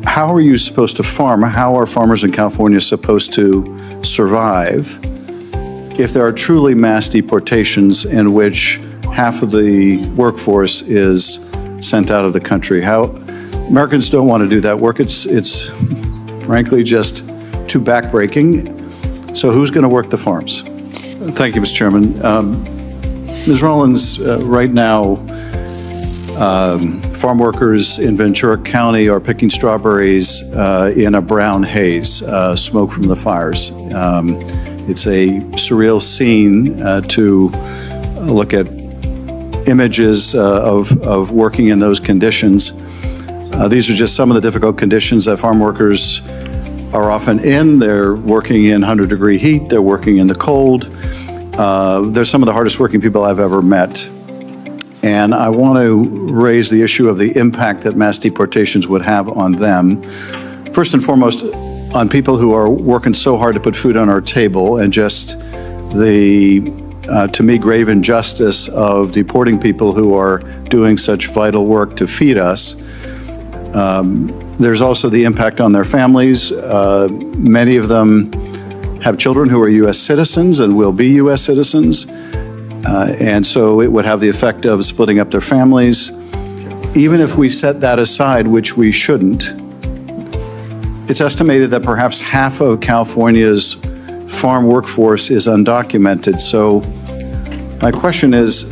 how are you supposed to farm? How are farmers in California supposed to survive if there are truly mass deportations in which half of the workforce is sent out of the country? How Americans don't want to do that work. It's frankly just too backbreaking. So who's going to work the farms? Thank you, Mr. Chairman. Ms. Rollins, right now, farm workers in Ventura County are picking strawberries in a brown haze, smoke from the fires. It's a surreal scene to look at images of working in those conditions. These are just some of the difficult conditions that farm workers are often in. They're working in 100-degree heat. They're working in the cold. They're some of the hardest working people I've ever met. And I want to raise the issue of the impact that mass deportations would have on them. First and foremost, on people who are working so hard to put food on our table, and just the, to me, grave injustice of deporting people who are doing such vital work to feed us. There's also the impact on their families. Many of them have children who are U.S. citizens and will be U.S. citizens. And so it would have the effect of splitting up their families. Even if we set that aside, which we shouldn't, it's estimated that perhaps half of California's farm workforce is undocumented. So my question is,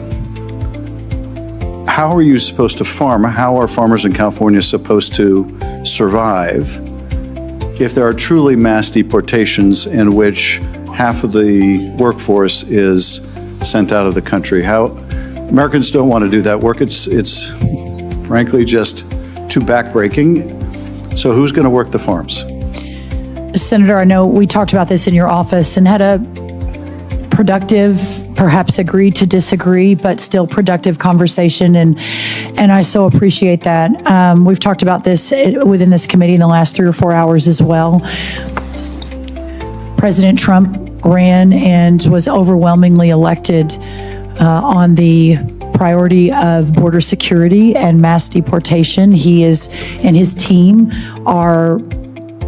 how are you supposed to farm? How are farmers in California supposed to survive if there are truly mass deportations in which half of the workforce is sent out of the country? How Americans don't want to do that work. It's frankly just too backbreaking. So who's going to work the farms? Senator, I know we talked about this in your office and had a productive, perhaps agreed to disagree, but still productive conversation, and I so appreciate that. We've talked about this within this committee in the last 3 or 4 hours as well. President Trump ran and was overwhelmingly elected on the priority of border security and mass deportation. He and his team are,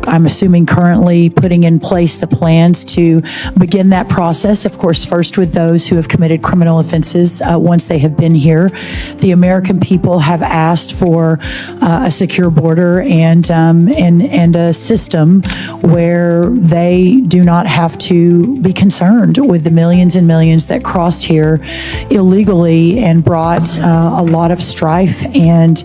I'm assuming, currently putting in place the plans to begin that process. Of course, first with those who have committed criminal offenses once they have been here. The American people have asked for a secure border and a system where they do not have to be concerned with the millions and millions that crossed here illegally and brought a lot of strife and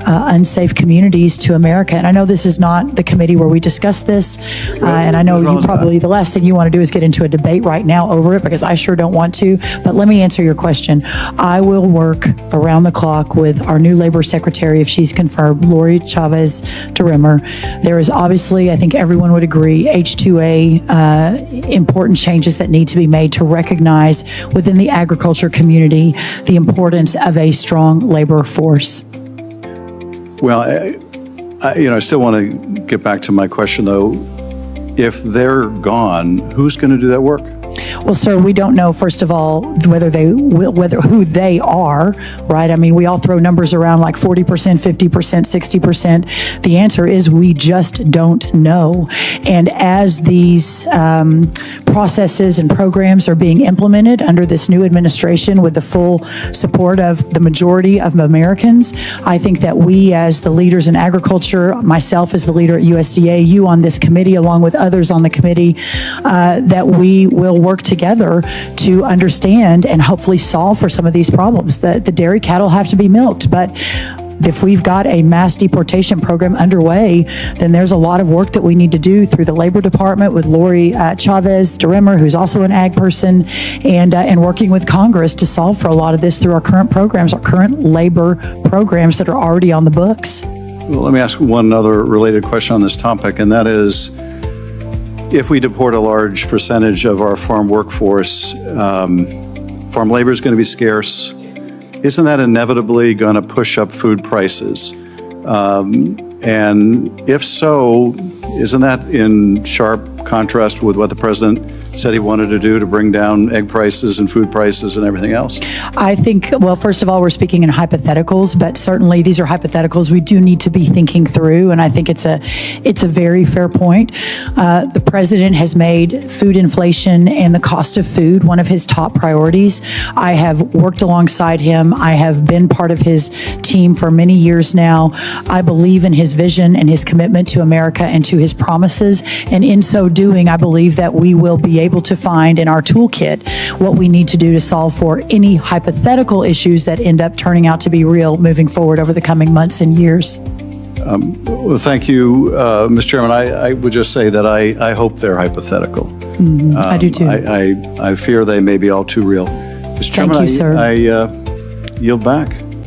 unsafe communities to America. And I know this is not the committee where we discuss this, and I know you probably, the last thing you want to do is get into a debate right now over it, because I sure don't want to, but let me answer your question. I will work around the clock with our new labor secretary, if she's confirmed, Lori Chavez DeRimmer. There is obviously, I think everyone would agree, H-2A, important changes that need to be made to recognize within the agriculture community the importance of a strong labor force. Well, I still want to get back to my question, though. If they're gone, who's going to do that work? Well, sir, we don't know, first of all, whether who they are, right? I mean, we all throw numbers around like 40%, 50%, 60%. The answer is we just don't know. And as these processes and programs are being implemented under this new administration with the full support of the majority of Americans, I think that we, as the leaders in agriculture, myself as the leader at USDA, you on this committee, along with others on the committee, that we will work together to understand and hopefully solve for some of these problems. The dairy cattle have to be milked, but if we've got a mass deportation program underway, then there's a lot of work that we need to do through the Labor Department with Lori Chavez DeRimmer, who's also an ag person, and working with Congress to solve for a lot of this through our current programs, our current labor programs that are already on the books. Well, let me ask one other related question on this topic, and that is, if we deport a large percentage of our farm workforce, farm labor is going to be scarce. Isn't that inevitably going to push up food prices? And if so, isn't that in sharp contrast with what the president said he wanted to do to bring down egg prices and food prices and everything else? I think, well, first of all, we're speaking in hypotheticals, but certainly these are hypotheticals we do need to be thinking through, and I think it's a very fair point. The president has made food inflation and the cost of food one of his top priorities. I have worked alongside him. I have been part of his team for many years now. I believe in his vision and his commitment to America and to his promises, and in so doing, I believe that we will be able to find in our toolkit what we need to do to solve for any hypothetical issues that end up turning out to be real moving forward over the coming months and years. Well, thank you, Mr. Chairman. I would just say that I hope they're hypothetical. I do too. I fear they may be all too real. Mr. Chairman, Thank you, sir. I yield back.